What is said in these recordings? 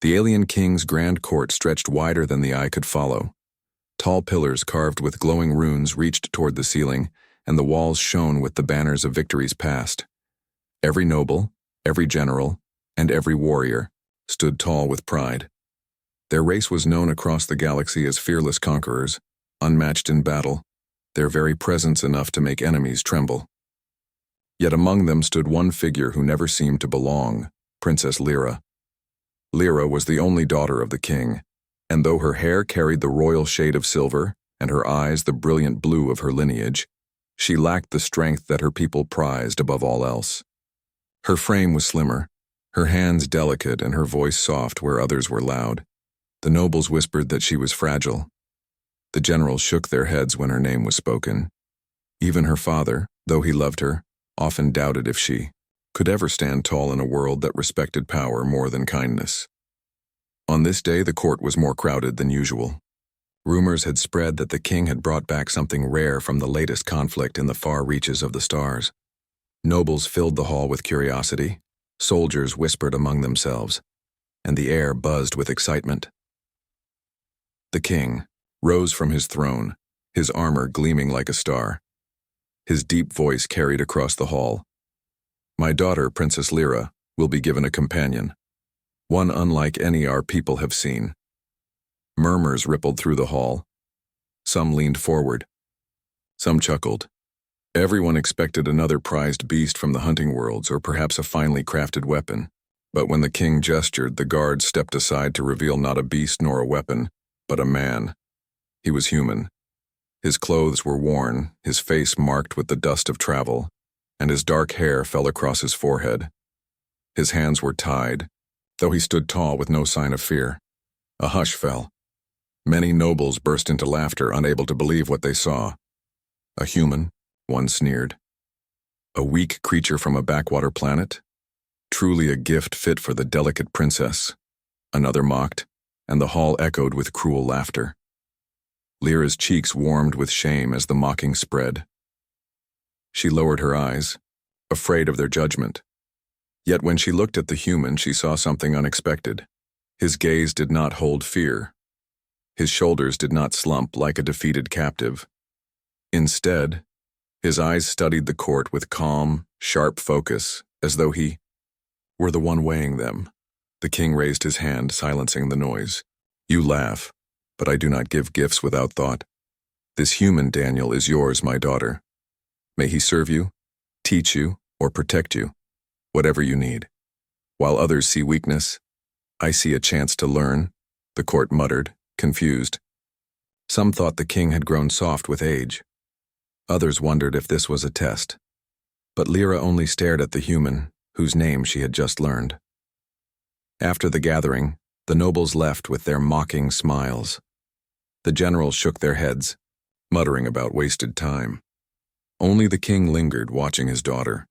The alien king's grand court stretched wider than the eye could follow. Tall pillars carved with glowing runes reached toward the ceiling, and the walls shone with the banners of victories past. Every noble, every general, and every warrior stood tall with pride. Their race was known across the galaxy as fearless conquerors, unmatched in battle, their very presence enough to make enemies tremble. Yet among them stood one figure who never seemed to belong, Princess Lyra. Lyra was the only daughter of the king, and though her hair carried the royal shade of silver and her eyes the brilliant blue of her lineage, she lacked the strength that her people prized above all else. Her frame was slimmer, her hands delicate and her voice soft where others were loud. The nobles whispered that she was fragile. The generals shook their heads when her name was spoken. Even her father, though he loved her, often doubted if she could ever stand tall in a world that respected power more than kindness. On this day, the court was more crowded than usual. Rumors had spread that the king had brought back something rare from the latest conflict in the far reaches of the stars. Nobles filled the hall with curiosity, soldiers whispered among themselves, and the air buzzed with excitement. The king rose from his throne, his armor gleaming like a star. His deep voice carried across the hall. "My daughter, Princess Lyra, will be given a companion, one unlike any our people have seen." Murmurs rippled through the hall. Some leaned forward. Some chuckled. Everyone expected another prized beast from the hunting worlds or perhaps a finely crafted weapon. But when the king gestured, the guards stepped aside to reveal not a beast nor a weapon, but a man. He was human. His clothes were worn, his face marked with the dust of travel, and his dark hair fell across his forehead. His hands were tied, though he stood tall with no sign of fear. A hush fell. Many nobles burst into laughter, unable to believe what they saw. "A human," one sneered. "A weak creature from a backwater planet? Truly a gift fit for the delicate princess," another mocked, and the hall echoed with cruel laughter. Lyra's cheeks warmed with shame as the mocking spread. She lowered her eyes, afraid of their judgment. Yet when she looked at the human, she saw something unexpected. His gaze did not hold fear. His shoulders did not slump like a defeated captive. Instead, his eyes studied the court with calm, sharp focus, as though he were the one weighing them. The king raised his hand, silencing the noise. "You laugh, but I do not give gifts without thought. This human, Daniel, is yours, my daughter. May he serve you, teach you, or protect you, whatever you need. While others see weakness, I see a chance to learn," the court muttered, confused. Some thought the king had grown soft with age. Others wondered if this was a test. But Lyra only stared at the human, whose name she had just learned. After the gathering, the nobles left with their mocking smiles. The generals shook their heads, muttering about wasted time. Only the king lingered, watching his daughter.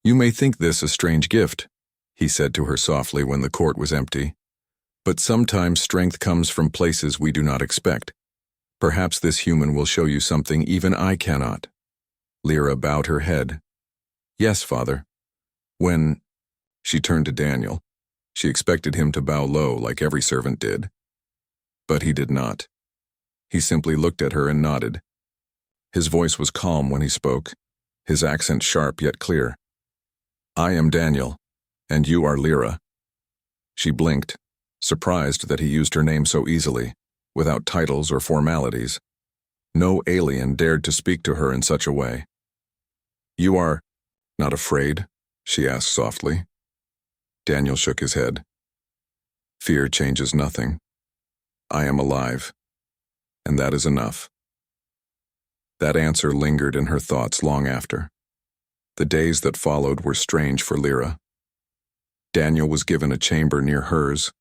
"You may think this a strange gift," he said to her softly when the court was empty. "But sometimes strength comes from places we do not expect. Perhaps this human will show you something even I cannot." Lyra bowed her head. "Yes, father." When she turned to Daniel, she expected him to bow low like every servant did. But he did not. He simply looked at her and nodded. His voice was calm when he spoke, his accent sharp yet clear. "I am Daniel, and you are Lyra." She blinked, surprised that he used her name so easily, without titles or formalities. No alien dared to speak to her in such a way. "You are not afraid?" she asked softly. Daniel shook his head. "Fear changes nothing. I am alive, and that is enough." That answer lingered in her thoughts long after. The days that followed were strange for Lyra. Daniel was given a chamber near hers,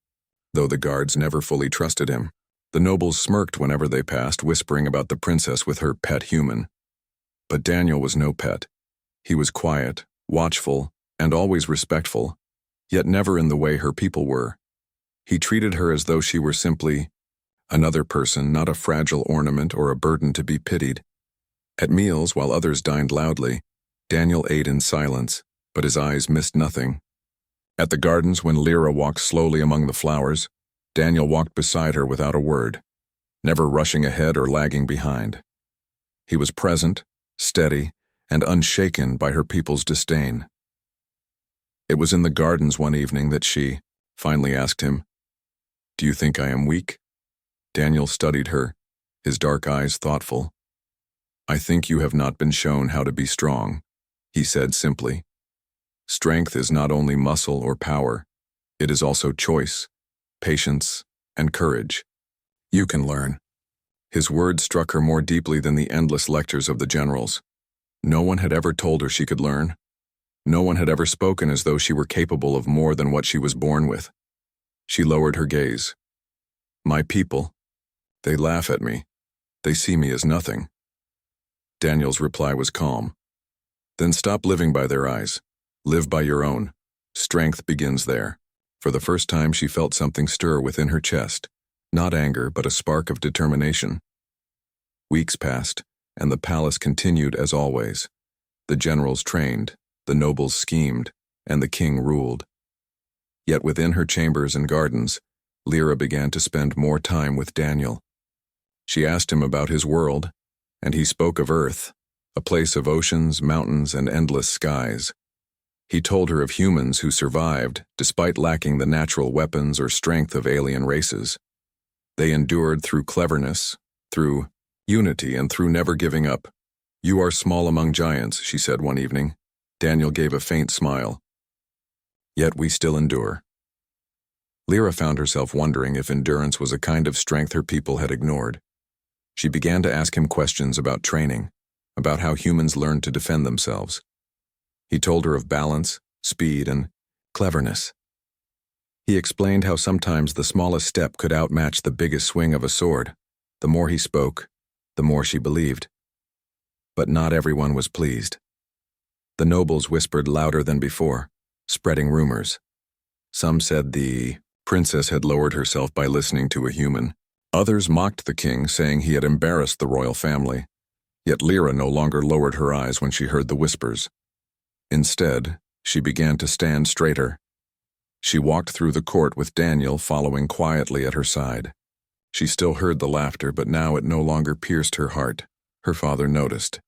though the guards never fully trusted him. The nobles smirked whenever they passed, whispering about the princess with her pet human. But Daniel was no pet. He was quiet, watchful, and always respectful, yet never in the way her people were. He treated her as though she were simply another person, not a fragile ornament or a burden to be pitied. At meals, while others dined loudly, Daniel ate in silence, but his eyes missed nothing. At the gardens, when Lyra walked slowly among the flowers, Daniel walked beside her without a word, never rushing ahead or lagging behind. He was present, steady, and unshaken by her people's disdain. It was in the gardens one evening that she finally asked him, "Do you think I am weak?" Daniel studied her, his dark eyes thoughtful. "I think you have not been shown how to be strong," he said simply. "Strength is not only muscle or power, it is also choice, patience, and courage. You can learn." His words struck her more deeply than the endless lectures of the generals. No one had ever told her she could learn. No one had ever spoken as though she were capable of more than what she was born with. She lowered her gaze. "My people, they laugh at me. They see me as nothing." Daniel's reply was calm. "Then stop living by their eyes. Live by your own. Strength begins there." For the first time she felt something stir within her chest, not anger but a spark of determination. Weeks passed, and the palace continued as always. The generals trained, the nobles schemed, and the king ruled. Yet within her chambers and gardens, Lyra began to spend more time with Daniel. She asked him about his world, and he spoke of Earth, a place of oceans, mountains, and endless skies. He told her of humans who survived despite lacking the natural weapons or strength of alien races. They endured through cleverness, through unity, and through never giving up. "You are small among giants," she said one evening. Daniel gave a faint smile. "Yet we still endure." Lyra found herself wondering if endurance was a kind of strength her people had ignored. She began to ask him questions about training, about how humans learned to defend themselves. He told her of balance, speed, and cleverness. He explained how sometimes the smallest step could outmatch the biggest swing of a sword. The more he spoke, the more she believed. But not everyone was pleased. The nobles whispered louder than before, spreading rumors. Some said the princess had lowered herself by listening to a human. Others mocked the king, saying he had embarrassed the royal family. Yet Lyra no longer lowered her eyes when she heard the whispers. Instead, she began to stand straighter. She walked through the court with Daniel following quietly at her side. She still heard the laughter, but now it no longer pierced her heart. Her father noticed.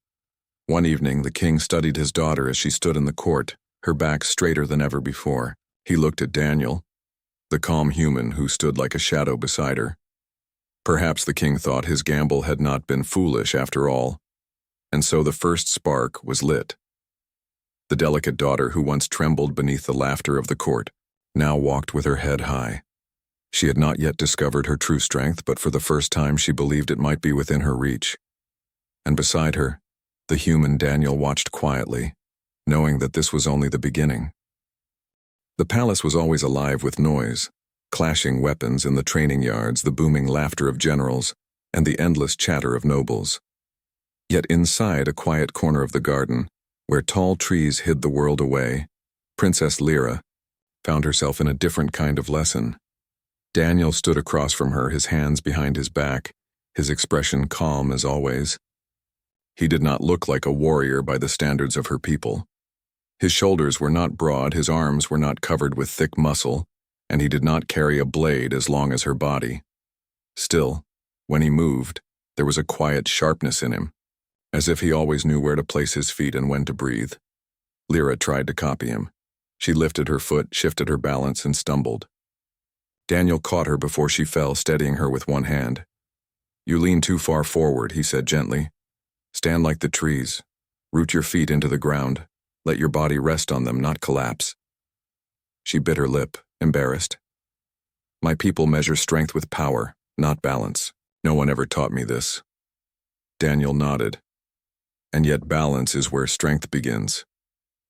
One evening, the king studied his daughter as she stood in the court, her back straighter than ever before. He looked at Daniel, the calm human who stood like a shadow beside her. Perhaps the king thought his gamble had not been foolish after all, and so the first spark was lit. The delicate daughter who once trembled beneath the laughter of the court now walked with her head high. She had not yet discovered her true strength, but for the first time she believed it might be within her reach. And beside her, the human Daniel watched quietly, knowing that this was only the beginning. The palace was always alive with noise, clashing weapons in the training yards, the booming laughter of generals, and the endless chatter of nobles. Yet inside a quiet corner of the garden, where tall trees hid the world away, Princess Lyra found herself in a different kind of lesson. Daniel stood across from her, his hands behind his back, his expression calm as always. He did not look like a warrior by the standards of her people. His shoulders were not broad, his arms were not covered with thick muscle, and he did not carry a blade as long as her body. Still, when he moved, there was a quiet sharpness in him, as if he always knew where to place his feet and when to breathe. Lyra tried to copy him. She lifted her foot, shifted her balance, and stumbled. Daniel caught her before she fell, steadying her with one hand. "You lean too far forward," he said gently. "Stand like the trees. Root your feet into the ground. Let your body rest on them, not collapse." She bit her lip, embarrassed. "My people measure strength with power, not balance. No one ever taught me this." Daniel nodded. "And yet balance is where strength begins.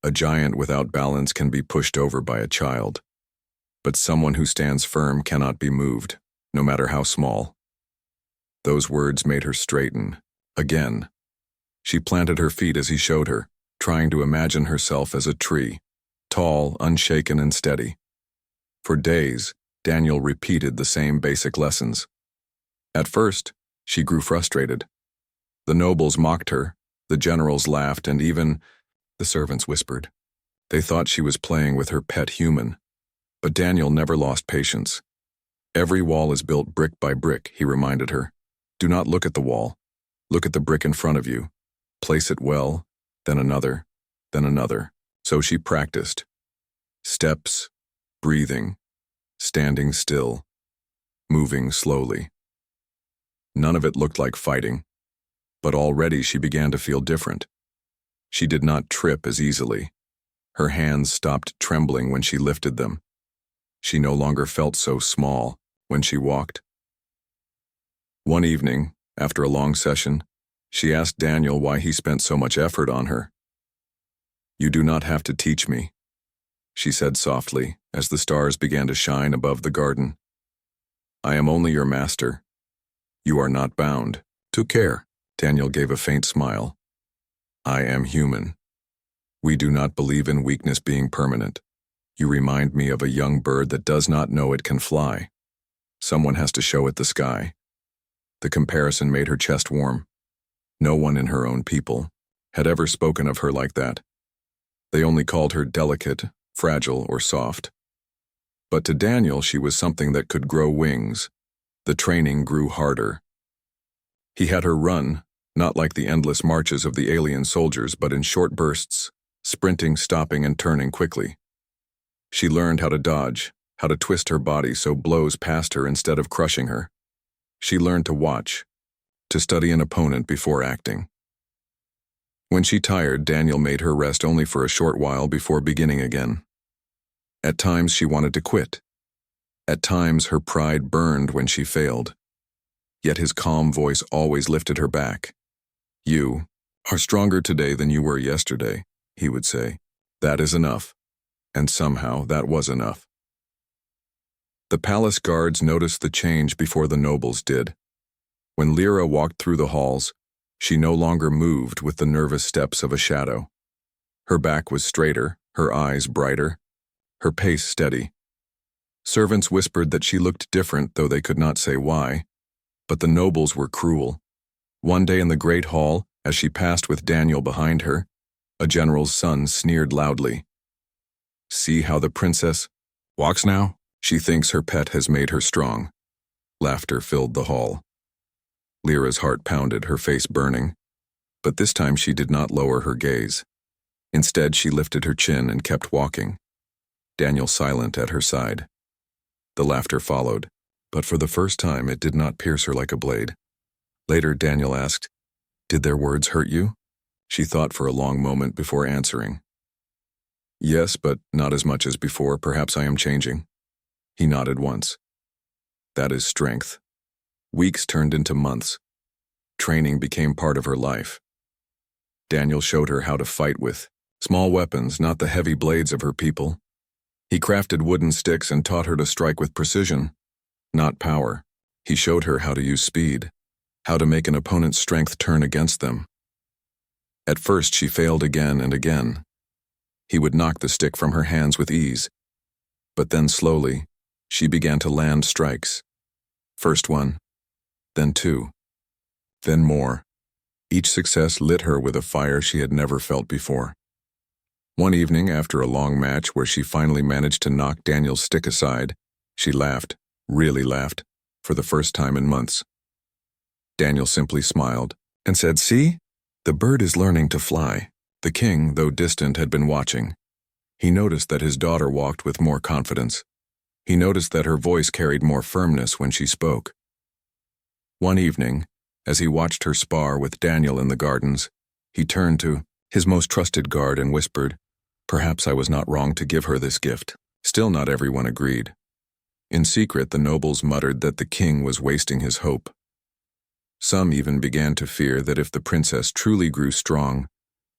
A giant without balance can be pushed over by a child. But someone who stands firm cannot be moved, no matter how small." Those words made her straighten. Again. She planted her feet as he showed her, trying to imagine herself as a tree, tall, unshaken, and steady. For days, Daniel repeated the same basic lessons. At first, she grew frustrated. The nobles mocked her, the generals laughed, and even the servants whispered. They thought she was playing with her pet human, But Daniel never lost patience. Every wall is built brick by brick, he reminded her. Do not look at the wall. Look at the brick in front of you. Place it well, then another, then another. So she practiced. Steps, breathing, standing still, moving slowly. None of it looked like fighting, but already she began to feel different. She did not trip as easily. Her hands stopped trembling when she lifted them. She no longer felt so small when she walked. One evening, after a long session, she asked Daniel why he spent so much effort on her. "You do not have to teach me," she said softly as the stars began to shine above the garden. "I am only your master. You are not bound to care." Daniel gave a faint smile. "I am human. We do not believe in weakness being permanent. You remind me of a young bird that does not know it can fly. Someone has to show it the sky." The comparison made her chest warm. No one in her own people had ever spoken of her like that. They only called her delicate, fragile, or soft. But to Daniel, she was something that could grow wings. The training grew harder. He had her run, not like the endless marches of the alien soldiers, but in short bursts, sprinting, stopping, and turning quickly. She learned how to dodge, how to twist her body so blows passed her instead of crushing her. She learned to watch, to study an opponent before acting. When she tired, Daniel made her rest only for a short while before beginning again. At times she wanted to quit. At times her pride burned when she failed. Yet his calm voice always lifted her back. "You are stronger today than you were yesterday," he would say. "That is enough." And somehow that was enough. The palace guards noticed the change before the nobles did. When Lyra walked through the halls, she no longer moved with the nervous steps of a shadow. Her back was straighter, her eyes brighter, her pace steady. Servants whispered that she looked different, though they could not say why. But the nobles were cruel. One day in the great hall, as she passed with Daniel behind her, a general's son sneered loudly. "See how the princess walks now? She thinks her pet has made her strong." Laughter filled the hall. Lyra's heart pounded, her face burning. But this time she did not lower her gaze. Instead, she lifted her chin and kept walking. Daniel silent at her side. The laughter followed, but for the first time it did not pierce her like a blade. Later, Daniel asked, "Did their words hurt you?" She thought for a long moment before answering. "Yes, but not as much as before. Perhaps I am changing." He nodded once. "That is strength." Weeks turned into months. Training became part of her life. Daniel showed her how to fight with small weapons, not the heavy blades of her people. He crafted wooden sticks and taught her to strike with precision, not power. He showed her how to use speed, how to make an opponent's strength turn against them. At first she failed again and again. He would knock the stick from her hands with ease. But then slowly, she began to land strikes. First one, then two, then more. Each success lit her with a fire she had never felt before. One evening, after a long match where she finally managed to knock Daniel's stick aside, she laughed, really laughed, for the first time in months. Daniel simply smiled and said, "See? The bird is learning to fly." The king, though distant, had been watching. He noticed that his daughter walked with more confidence. He noticed that her voice carried more firmness when she spoke. One evening, as he watched her spar with Daniel in the gardens, he turned to his most trusted guard and whispered, "Perhaps I was not wrong to give her this gift." Still not everyone agreed. In secret, the nobles muttered that the king was wasting his hope. Some even began to fear that if the princess truly grew strong,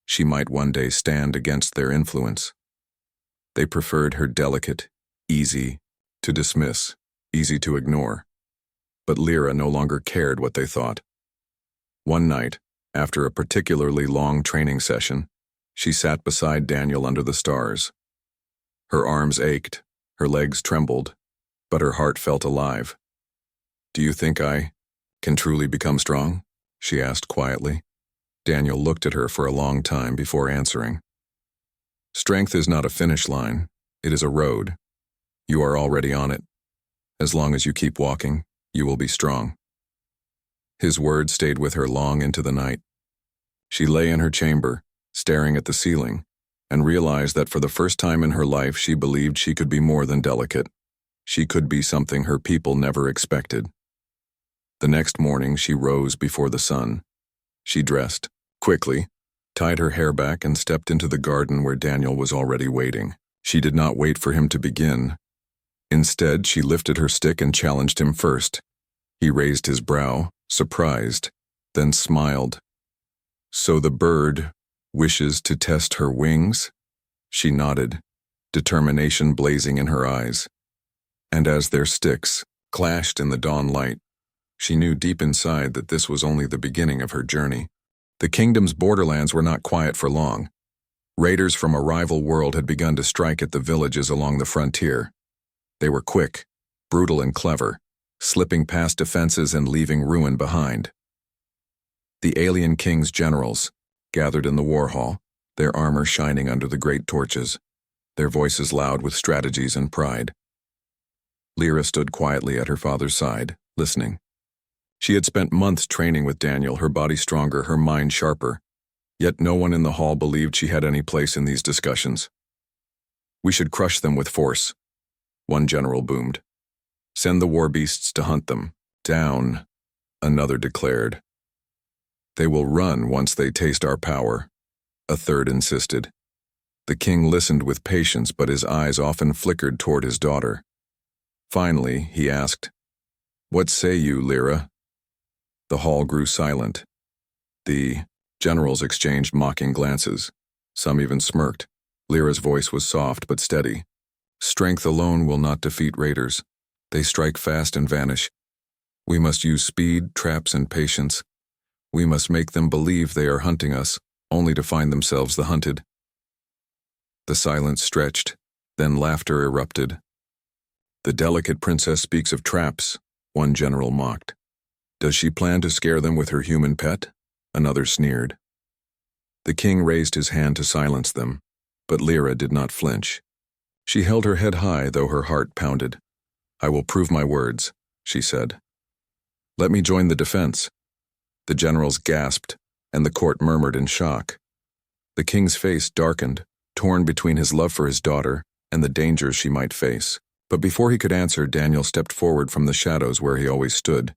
she might one day stand against their influence. They preferred her delicate, easy to dismiss, easy to ignore. But Lyra no longer cared what they thought. One night, after a particularly long training session, she sat beside Daniel under the stars. Her arms ached, her legs trembled, but her heart felt alive. "Do you think I can truly become strong?" she asked quietly. Daniel looked at her for a long time before answering. "Strength is not a finish line, it is a road. You are already on it. As long as you keep walking, you will be strong." His words stayed with her long into the night. She lay in her chamber, staring at the ceiling, and realized that for the first time in her life she believed she could be more than delicate. She could be something her people never expected. The next morning she rose before the sun. She dressed, quickly, tied her hair back and stepped into the garden where Daniel was already waiting. She did not wait for him to begin. Instead, she lifted her stick and challenged him first. He raised his brow, surprised, then smiled. "So the bird wishes to test her wings?" She nodded, determination blazing in her eyes. And as their sticks clashed in the dawn light, she knew deep inside that this was only the beginning of her journey. The kingdom's borderlands were not quiet for long. Raiders from a rival world had begun to strike at the villages along the frontier. They were quick, brutal and clever, slipping past defenses and leaving ruin behind. The alien king's generals gathered in the war hall, their armor shining under the great torches, their voices loud with strategies and pride. Lyra stood quietly at her father's side, listening. She had spent months training with Daniel, her body stronger, her mind sharper. Yet no one in the hall believed she had any place in these discussions. "We should crush them with force," one general boomed. "Send the war beasts to hunt them down," another declared. "They will run once they taste our power," a third insisted. The king listened with patience, but his eyes often flickered toward his daughter. Finally, he asked, "What say you, Lyra?" The hall grew silent. The generals exchanged mocking glances. Some even smirked. Lyra's voice was soft but steady. "Strength alone will not defeat raiders. They strike fast and vanish. We must use speed, traps, and patience. We must make them believe they are hunting us, only to find themselves the hunted." The silence stretched, then laughter erupted. "The delicate princess speaks of traps," one general mocked. "Does she plan to scare them with her human pet?" Another sneered. The king raised his hand to silence them, but Lyra did not flinch. She held her head high, though her heart pounded. "I will prove my words," she said. "Let me join the defense." The generals gasped, and the court murmured in shock. The king's face darkened, torn between his love for his daughter and the dangers she might face. But before he could answer, Daniel stepped forward from the shadows where he always stood.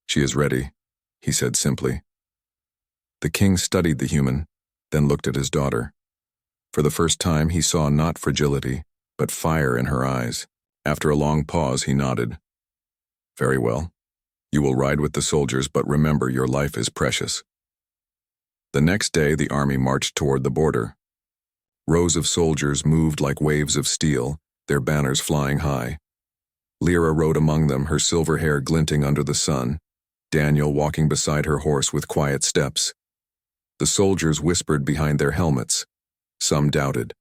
"She is ready," he said simply. The king studied the human, then looked at his daughter. For the first time, he saw not fragility, but fire in her eyes. After a long pause, he nodded. "Very well. You will ride with the soldiers, but remember your life is precious." The next day, the army marched toward the border. Rows of soldiers moved like waves of steel, their banners flying high. Lyra rode among them, her silver hair glinting under the sun, Daniel walking beside her horse with quiet steps. The soldiers whispered behind their helmets. Some doubted,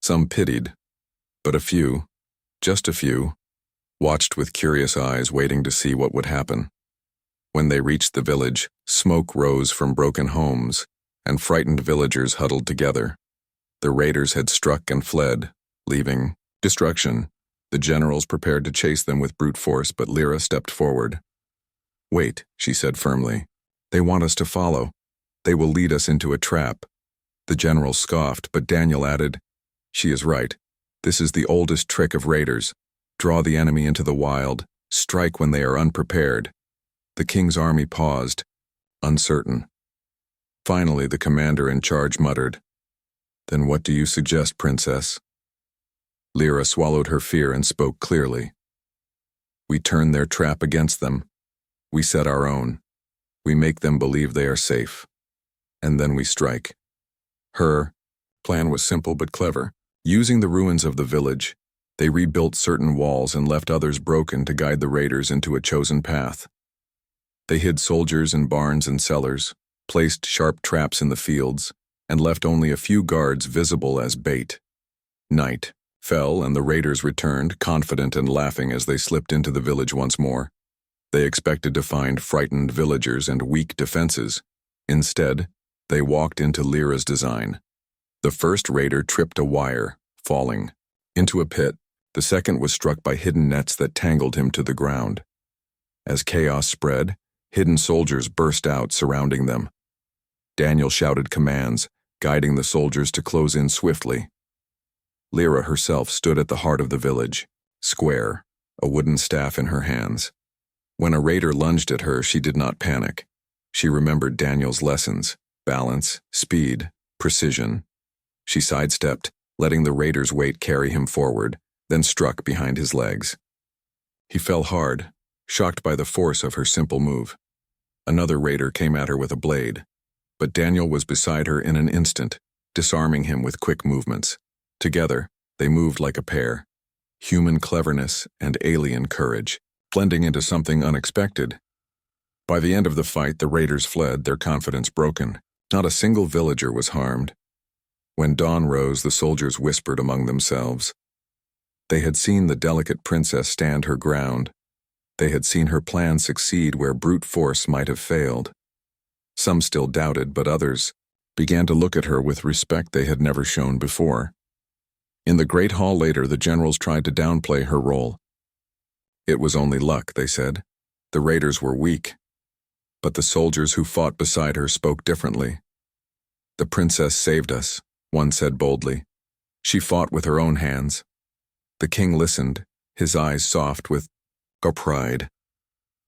some pitied, but a few, just a few, watched with curious eyes, waiting to see what would happen. When they reached the village, smoke rose from broken homes, and frightened villagers huddled together. The raiders had struck and fled, leaving destruction. The generals prepared to chase them with brute force, but Lyra stepped forward. "Wait," she said firmly. "They want us to follow. They will lead us into a trap." The generals scoffed, but Daniel added, "She is right. This is the oldest trick of raiders. Draw the enemy into the wild, strike when they are unprepared." The king's army paused, uncertain. Finally, the commander in charge muttered, "Then what do you suggest, princess?" Lyra swallowed her fear and spoke clearly. "We turn their trap against them. We set our own. We make them believe they are safe. And then we strike." Her plan was simple but clever. Using the ruins of the village, they rebuilt certain walls and left others broken to guide the raiders into a chosen path. They hid soldiers in barns and cellars, placed sharp traps in the fields, and left only a few guards visible as bait. Night fell, and the raiders returned, confident and laughing as they slipped into the village once more. They expected to find frightened villagers and weak defenses. Instead, they walked into Lyra's design. The first raider tripped a wire, falling into a pit, The second was struck by hidden nets that tangled him to the ground. As chaos spread, hidden soldiers burst out, surrounding them. Daniel shouted commands, guiding the soldiers to close in swiftly. Lyra herself stood at the heart of the village, square, a wooden staff in her hands. When a raider lunged at her, she did not panic. She remembered Daniel's lessons: balance, speed, precision. She sidestepped, letting the raider's weight carry him forward, then struck behind his legs. He fell hard, shocked by the force of her simple move. Another raider came at her with a blade, but Daniel was beside her in an instant, disarming him with quick movements. Together, they moved like a pair, human cleverness and alien courage, blending into something unexpected. By the end of the fight, the raiders fled, their confidence broken. Not a single villager was harmed. When dawn rose, the soldiers whispered among themselves. They had seen the delicate princess stand her ground. They had seen her plan succeed where brute force might have failed. Some still doubted, but others began to look at her with respect they had never shown before. In the great hall later, the generals tried to downplay her role. It was only luck, they said. The raiders were weak. But the soldiers who fought beside her spoke differently. The princess saved us, one said boldly. She fought with her own hands. The king listened, his eyes soft with pride.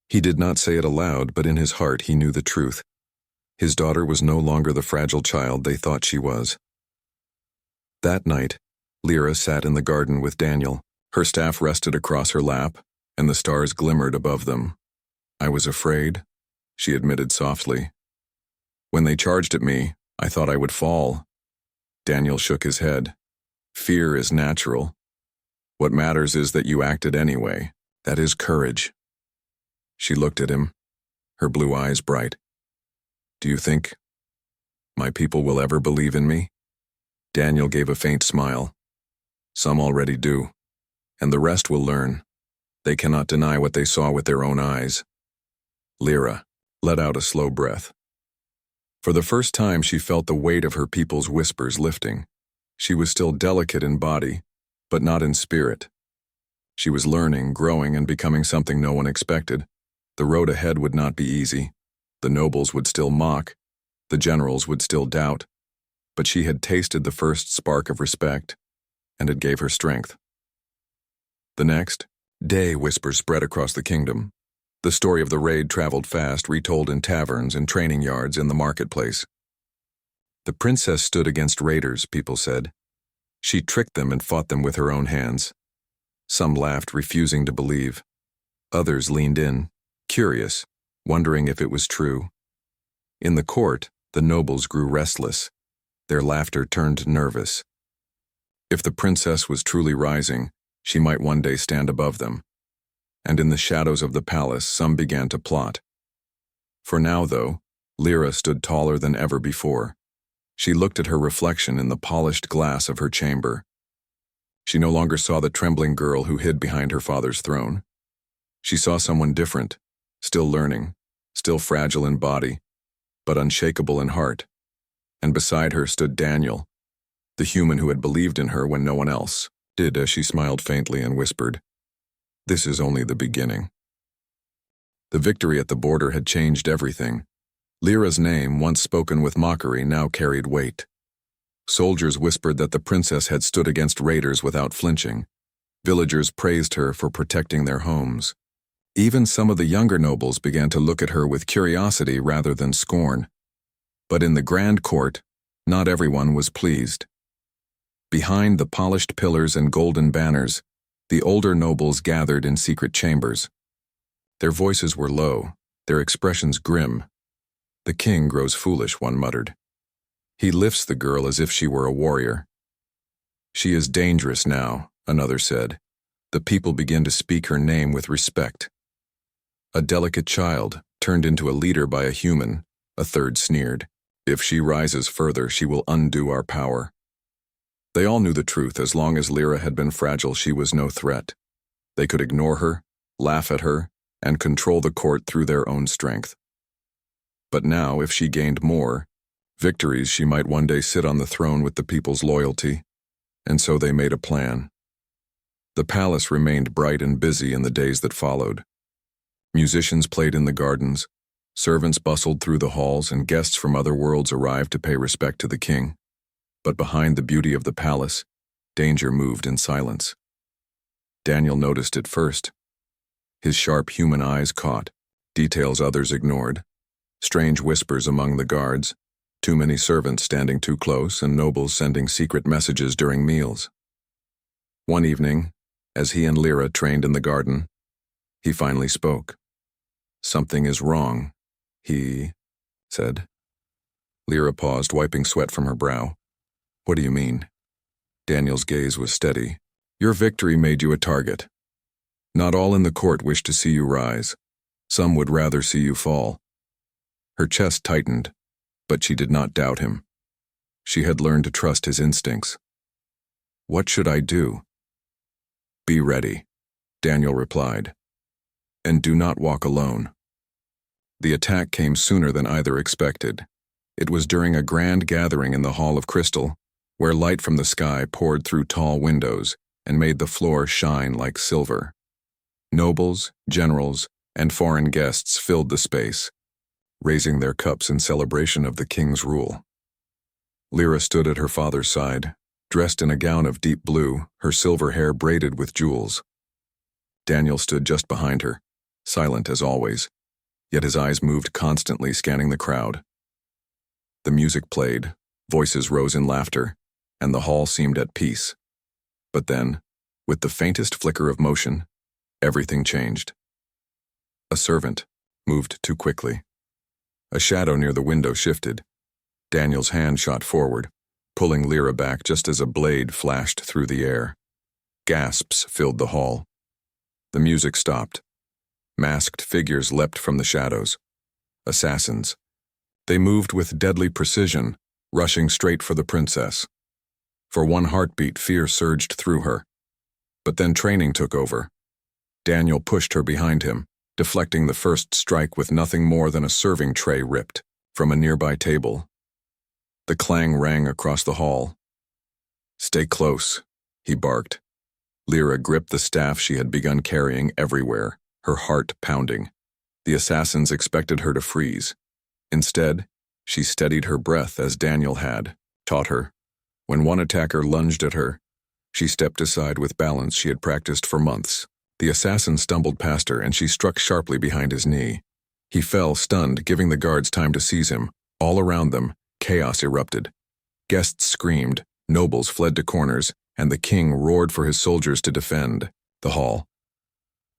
He did not say it aloud, but in his heart he knew the truth. His daughter was no longer the fragile child they thought she was. That night, Lyra sat in the garden with Daniel. Her staff rested across her lap, and the stars glimmered above them. I was afraid, she admitted softly. When they charged at me, I thought I would fall. Daniel shook his head. Fear is natural. What matters is that you acted anyway. That is courage. She looked at him, her blue eyes bright. Do you think my people will ever believe in me? Daniel gave a faint smile. Some already do, and the rest will learn. They cannot deny what they saw with their own eyes. Lyra let out a slow breath. For the first time, she felt the weight of her people's whispers lifting. She was still delicate in body, but not in spirit. She was learning, growing, and becoming something no one expected. The road ahead would not be easy. The nobles would still mock. The generals would still doubt. But she had tasted the first spark of respect, and it gave her strength. The next day, whispers spread across the kingdom. The story of the raid traveled fast, retold in taverns and training yards in the marketplace. The princess stood against raiders, people said. She tricked them and fought them with her own hands. Some laughed, refusing to believe. Others leaned in, curious, wondering if it was true. In the court, the nobles grew restless. Their laughter turned nervous. If the princess was truly rising, she might one day stand above them. And in the shadows of the palace, some began to plot. For now, though, Lyra stood taller than ever before. She looked at her reflection in the polished glass of her chamber. She no longer saw the trembling girl who hid behind her father's throne. She saw someone different, still learning, still fragile in body, but unshakable in heart. And beside her stood Daniel, the human who had believed in her when no one else did, as she smiled faintly and whispered, "This is only the beginning." The victory at the border had changed everything. Lyra's name, once spoken with mockery, now carried weight. Soldiers whispered that the princess had stood against raiders without flinching. Villagers praised her for protecting their homes. Even some of the younger nobles began to look at her with curiosity rather than scorn. But in the grand court, not everyone was pleased. Behind the polished pillars and golden banners, the older nobles gathered in secret chambers. Their voices were low, their expressions grim. "The king grows foolish," one muttered. "He lifts the girl as if she were a warrior." "She is dangerous now," another said. "The people begin to speak her name with respect." "A delicate child, turned into a leader by a human," a third sneered. "If she rises further, she will undo our power." They all knew the truth. As long as Lyra had been fragile, she was no threat. They could ignore her, laugh at her, and control the court through their own strength. But now, if she gained more victories, she might one day sit on the throne with the people's loyalty. And so they made a plan. The palace remained bright and busy in the days that followed. Musicians played in the gardens, servants bustled through the halls, and guests from other worlds arrived to pay respect to the king. But behind the beauty of the palace, danger moved in silence. Daniel noticed it first. His sharp human eyes caught details others ignored, strange whispers among the guards, too many servants standing too close, and nobles sending secret messages during meals. One evening, as he and Lyra trained in the garden, he finally spoke. "Something is wrong," he said. Lyra paused, wiping sweat from her brow. "What do you mean?" Daniel's gaze was steady. "Your victory made you a target. Not all in the court wish to see you rise. Some would rather see you fall." Her chest tightened, but she did not doubt him. She had learned to trust his instincts. "What should I do?" "Be ready," Daniel replied. "And do not walk alone." The attack came sooner than either expected. It was during a grand gathering in the Hall of Crystal, where light from the sky poured through tall windows and made the floor shine like silver. Nobles, generals, and foreign guests filled the space, raising their cups in celebration of the king's rule. Lyra stood at her father's side, dressed in a gown of deep blue, her silver hair braided with jewels. Daniel stood just behind her, silent as always, yet his eyes moved constantly, scanning the crowd. The music played, voices rose in laughter, and the hall seemed at peace. But then, with the faintest flicker of motion, everything changed. A servant moved too quickly. A shadow near the window shifted. Daniel's hand shot forward, pulling Lyra back just as a blade flashed through the air. Gasps filled the hall. The music stopped. Masked figures leapt from the shadows. Assassins. They moved with deadly precision, rushing straight for the princess. For one heartbeat, fear surged through her. But then training took over. Daniel pushed her behind him, deflecting the first strike with nothing more than a serving tray ripped from a nearby table. The clang rang across the hall. "Stay close," he barked. Lyra gripped the staff she had begun carrying everywhere, her heart pounding. The assassins expected her to freeze. Instead, she steadied her breath as Daniel had taught her. When one attacker lunged at her, she stepped aside with balance she had practiced for months. The assassin stumbled past her, and she struck sharply behind his knee. He fell, stunned, giving the guards time to seize him. All around them, chaos erupted. Guests screamed, nobles fled to corners, and the king roared for his soldiers to defend the hall.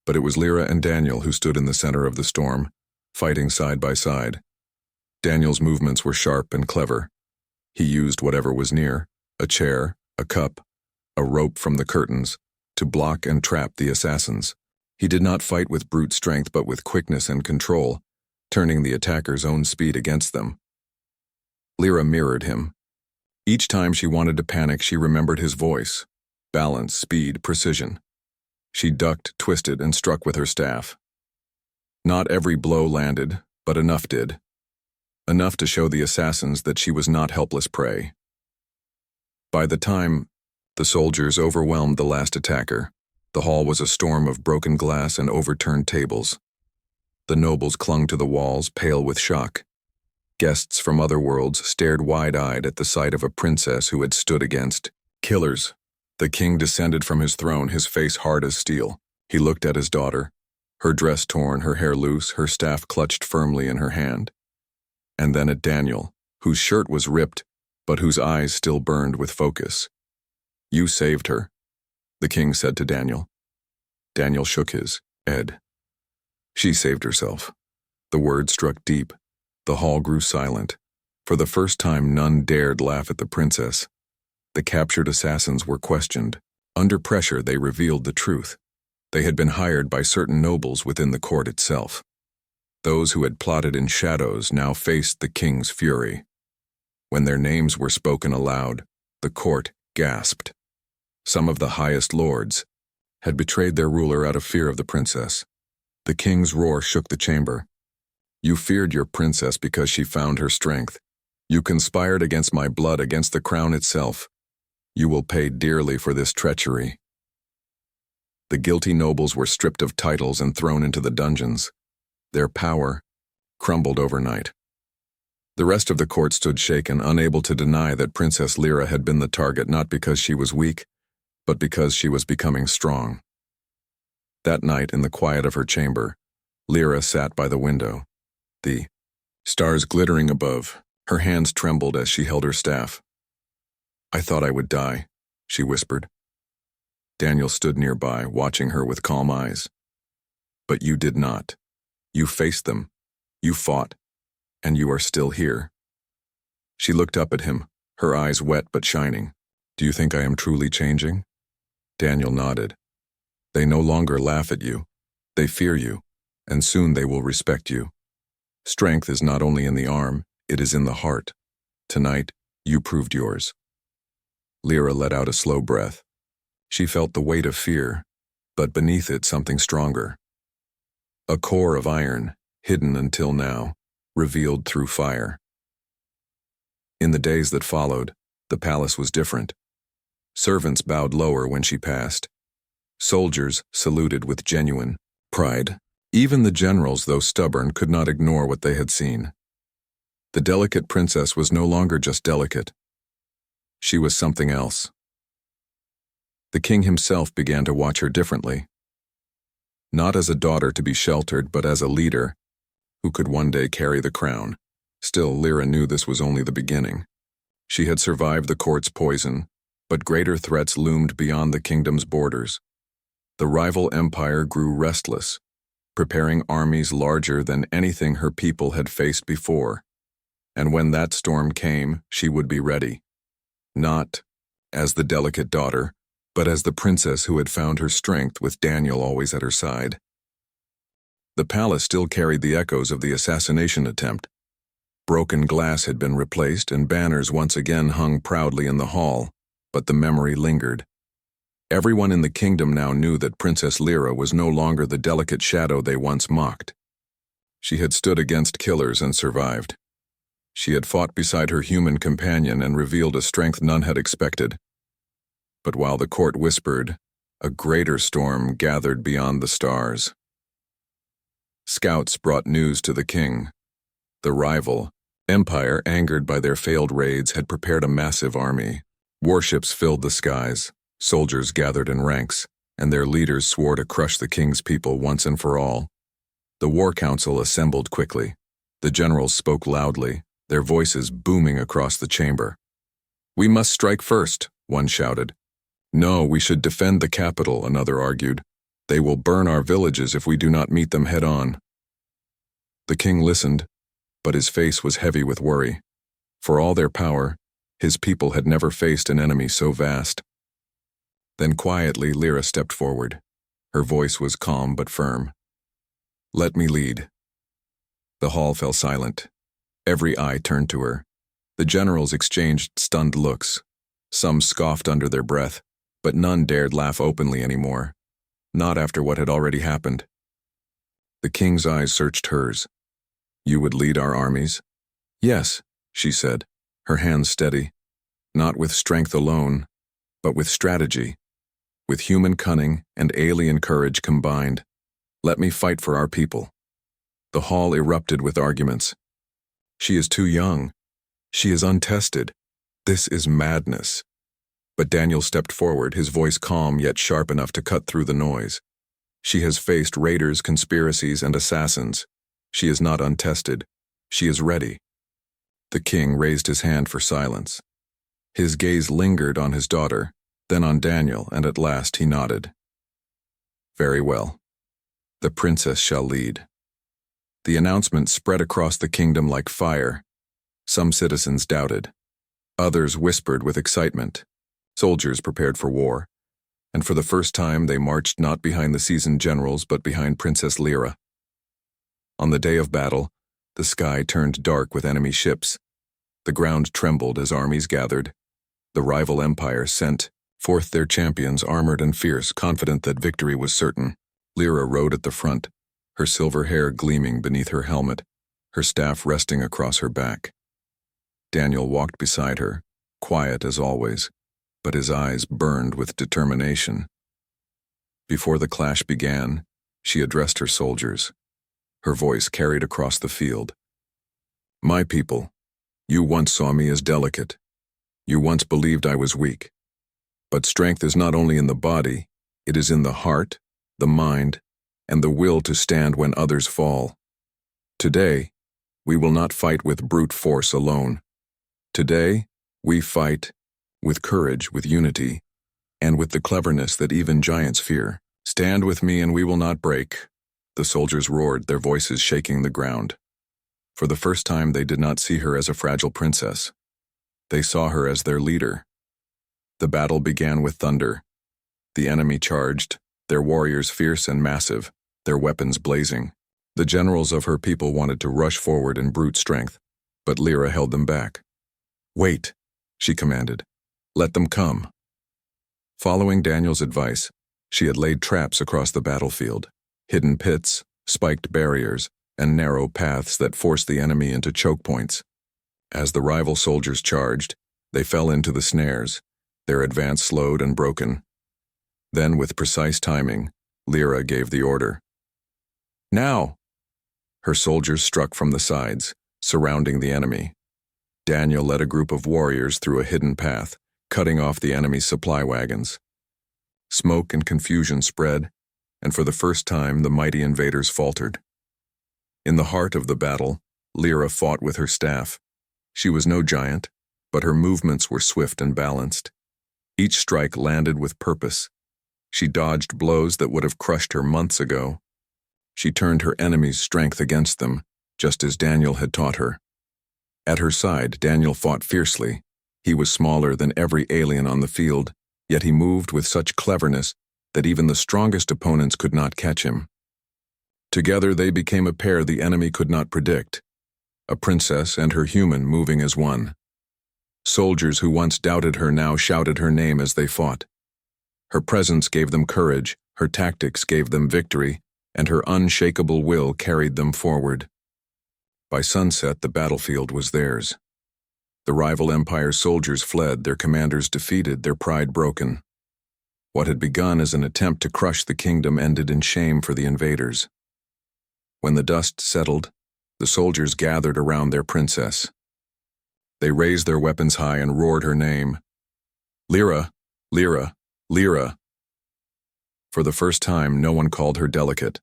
But it was Lyra and Daniel who stood in the center of the storm, fighting side by side. Daniel's movements were sharp and clever. He used whatever was near, a chair, a cup, a rope from the curtains, to block and trap the assassins. He did not fight with brute strength but with quickness and control, turning the attacker's own speed against them. Lyra mirrored him. Each time she wanted to panic, she remembered his voice. Balance, speed, precision. She ducked, twisted, and struck with her staff. Not every blow landed, but enough did. Enough to show the assassins that she was not helpless prey. By the time the soldiers overwhelmed the last attacker, the hall was a storm of broken glass and overturned tables. The nobles clung to the walls, pale with shock. Guests from other worlds stared wide-eyed at the sight of a princess who had stood against killers. The king descended from his throne, his face hard as steel. He looked at his daughter, her dress torn, her hair loose, her staff clutched firmly in her hand. And then at Daniel, whose shirt was ripped, but whose eyes still burned with focus. "You saved her," the king said to Daniel. Daniel shook his head. "She saved herself." The word struck deep. The hall grew silent. For the first time, none dared laugh at the princess. The captured assassins were questioned. Under pressure, they revealed the truth. They had been hired by certain nobles within the court itself. Those who had plotted in shadows now faced the king's fury. When their names were spoken aloud, the court gasped. Some of the highest lords had betrayed their ruler out of fear of the princess. The king's roar shook the chamber. "You feared your princess because she found her strength. You conspired against my blood, against the crown itself. You will pay dearly for this treachery." The guilty nobles were stripped of titles and thrown into the dungeons. Their power crumbled overnight. The rest of the court stood shaken, unable to deny that Princess Lyra had been the target not because she was weak, but because she was becoming strong. That night, in the quiet of her chamber, Lyra sat by the window, the stars glittering above. Her hands trembled as she held her staff. "I thought I would die," she whispered. Daniel stood nearby, watching her with calm eyes. "But you did not. You faced them. You fought. And you are still here." She looked up at him, her eyes wet but shining. "Do you think I am truly changing?" Daniel nodded. "They no longer laugh at you. They fear you, and soon they will respect you. Strength is not only in the arm, it is in the heart. Tonight, you proved yours." Lyra let out a slow breath. She felt the weight of fear, but beneath it something stronger. A core of iron, hidden until now, revealed through fire. In the days that followed, the palace was different. Servants bowed lower when she passed. Soldiers saluted with genuine pride. Even the generals, though stubborn, could not ignore what they had seen. The delicate princess was no longer just delicate. She was something else. The king himself began to watch her differently. Not as a daughter to be sheltered, but as a leader who could one day carry the crown. Still, Lyra knew this was only the beginning. She had survived the court's poison, but greater threats loomed beyond the kingdom's borders. The rival empire grew restless, preparing armies larger than anything her people had faced before. And when that storm came, she would be ready. Not as the delicate daughter, but as the princess who had found her strength with Daniel always at her side. The palace still carried the echoes of the assassination attempt. Broken glass had been replaced and banners once again hung proudly in the hall, but the memory lingered. Everyone in the kingdom now knew that Princess Lyra was no longer the delicate shadow they once mocked. She had stood against killers and survived. She had fought beside her human companion and revealed a strength none had expected. But while the court whispered, a greater storm gathered beyond the stars. Scouts brought news to the king. The rival empire, angered by their failed raids, had prepared a massive army. Warships filled the skies, soldiers gathered in ranks, and their leaders swore to crush the king's people once and for all. The war council assembled quickly. The generals spoke loudly, their voices booming across the chamber. "We must strike first," one shouted. "No, we should defend the capital," another argued. "They will burn our villages if we do not meet them head-on." The king listened, but his face was heavy with worry. For all their power, his people had never faced an enemy so vast. Then quietly Lyra stepped forward. Her voice was calm but firm. "Let me lead." The hall fell silent. Every eye turned to her. The generals exchanged stunned looks. Some scoffed under their breath, but none dared laugh openly anymore. Not after what had already happened. The king's eyes searched hers. "You would lead our armies?" "Yes," she said, her hands steady. "Not with strength alone, but with strategy. With human cunning and alien courage combined. Let me fight for our people." The hall erupted with arguments. "She is too young. She is untested. This is madness." But Daniel stepped forward, his voice calm yet sharp enough to cut through the noise. "She has faced raiders, conspiracies, and assassins. She is not untested. She is ready." The king raised his hand for silence. His gaze lingered on his daughter, then on Daniel, and at last he nodded. "Very well. The princess shall lead." The announcement spread across the kingdom like fire. Some citizens doubted. Others whispered with excitement. Soldiers prepared for war, and for the first time they marched not behind the seasoned generals but behind Princess Lyra. On the day of battle, the sky turned dark with enemy ships. The ground trembled as armies gathered. The rival empires sent forth their champions, armored and fierce, confident that victory was certain. Lyra rode at the front, her silver hair gleaming beneath her helmet, her staff resting across her back. Daniel walked beside her, quiet as always, but his eyes burned with determination. Before the clash began, she addressed her soldiers. Her voice carried across the field. "My people, you once saw me as delicate. You once believed I was weak. But strength is not only in the body, it is in the heart, the mind, and the will to stand when others fall. Today, we will not fight with brute force alone. Today, we fight with courage, with unity, and with the cleverness that even giants fear. Stand with me and we will not break." The soldiers roared, their voices shaking the ground. For the first time, they did not see her as a fragile princess. They saw her as their leader. The battle began with thunder. The enemy charged, their warriors fierce and massive, their weapons blazing. The generals of her people wanted to rush forward in brute strength, but Lyra held them back. "Wait," she commanded. "Let them come." Following Daniel's advice, she had laid traps across the battlefield, hidden pits, spiked barriers, and narrow paths that forced the enemy into choke points. As the rival soldiers charged, they fell into the snares, their advance slowed and broken. Then, with precise timing, Lyra gave the order. "Now!" Her soldiers struck from the sides, surrounding the enemy. Daniel led a group of warriors through a hidden path, cutting off the enemy's supply wagons. Smoke and confusion spread, and for the first time the mighty invaders faltered. In the heart of the battle, Lyra fought with her staff. She was no giant, but her movements were swift and balanced. Each strike landed with purpose. She dodged blows that would have crushed her months ago. She turned her enemy's strength against them, just as Daniel had taught her. At her side, Daniel fought fiercely. He was smaller than every alien on the field, yet he moved with such cleverness that even the strongest opponents could not catch him. Together they became a pair the enemy could not predict, a princess and her human moving as one. Soldiers who once doubted her now shouted her name as they fought. Her presence gave them courage, her tactics gave them victory, and her unshakable will carried them forward. By sunset, the battlefield was theirs. The rival empire's soldiers fled, their commanders defeated, their pride broken. What had begun as an attempt to crush the kingdom ended in shame for the invaders. When the dust settled, the soldiers gathered around their princess. They raised their weapons high and roared her name. "Lyra! Lyra! Lyra!" For the first time, no one called her delicate.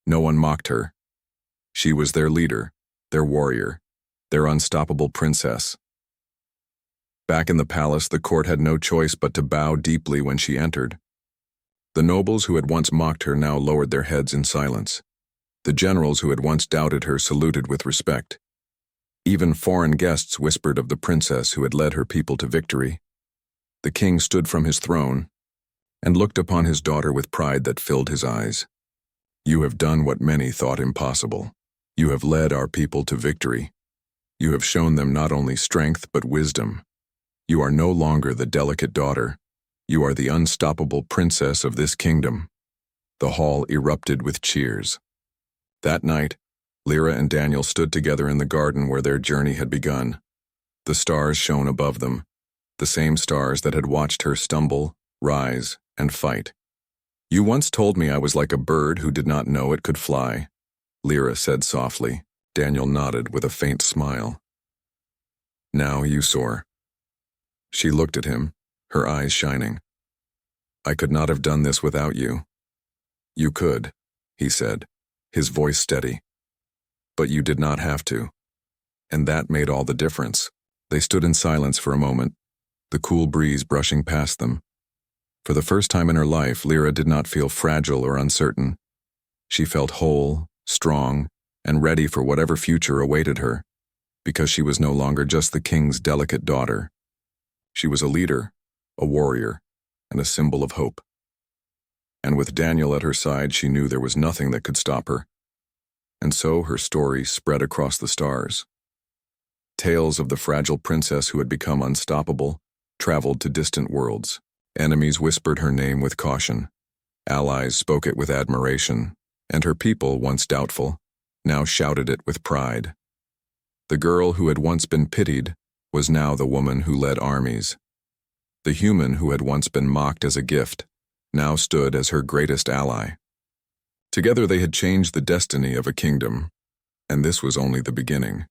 No one mocked her. She was their leader, their warrior, their unstoppable princess. Back in the palace, the court had no choice but to bow deeply when she entered. The nobles who had once mocked her now lowered their heads in silence. The generals who had once doubted her saluted with respect. Even foreign guests whispered of the princess who had led her people to victory. The king stood from his throne and looked upon his daughter with pride that filled his eyes. "You have done what many thought impossible. You have led our people to victory. You have shown them not only strength but wisdom. You are no longer the delicate daughter. You are the unstoppable princess of this kingdom." The hall erupted with cheers. That night, Lyra and Daniel stood together in the garden where their journey had begun. The stars shone above them, the same stars that had watched her stumble, rise, and fight. "You once told me I was like a bird who did not know it could fly," Lyra said softly. Daniel nodded with a faint smile. "Now you soar." She looked at him, her eyes shining. "I could not have done this without you." "You could," he said, his voice steady. "But you did not have to. And that made all the difference." They stood in silence for a moment, the cool breeze brushing past them. For the first time in her life, Lyra did not feel fragile or uncertain. She felt whole, strong, and ready for whatever future awaited her, because she was no longer just the king's delicate daughter. She was a leader, a warrior, and a symbol of hope. And with Daniel at her side, she knew there was nothing that could stop her. And so her story spread across the stars. Tales of the fragile princess who had become unstoppable traveled to distant worlds. Enemies whispered her name with caution. Allies spoke it with admiration, and her people, once doubtful, now shouted it with pride. The girl who had once been pitied was now the woman who led armies. The human who had once been mocked as a gift now stood as her greatest ally. Together they had changed the destiny of a kingdom, and this was only the beginning.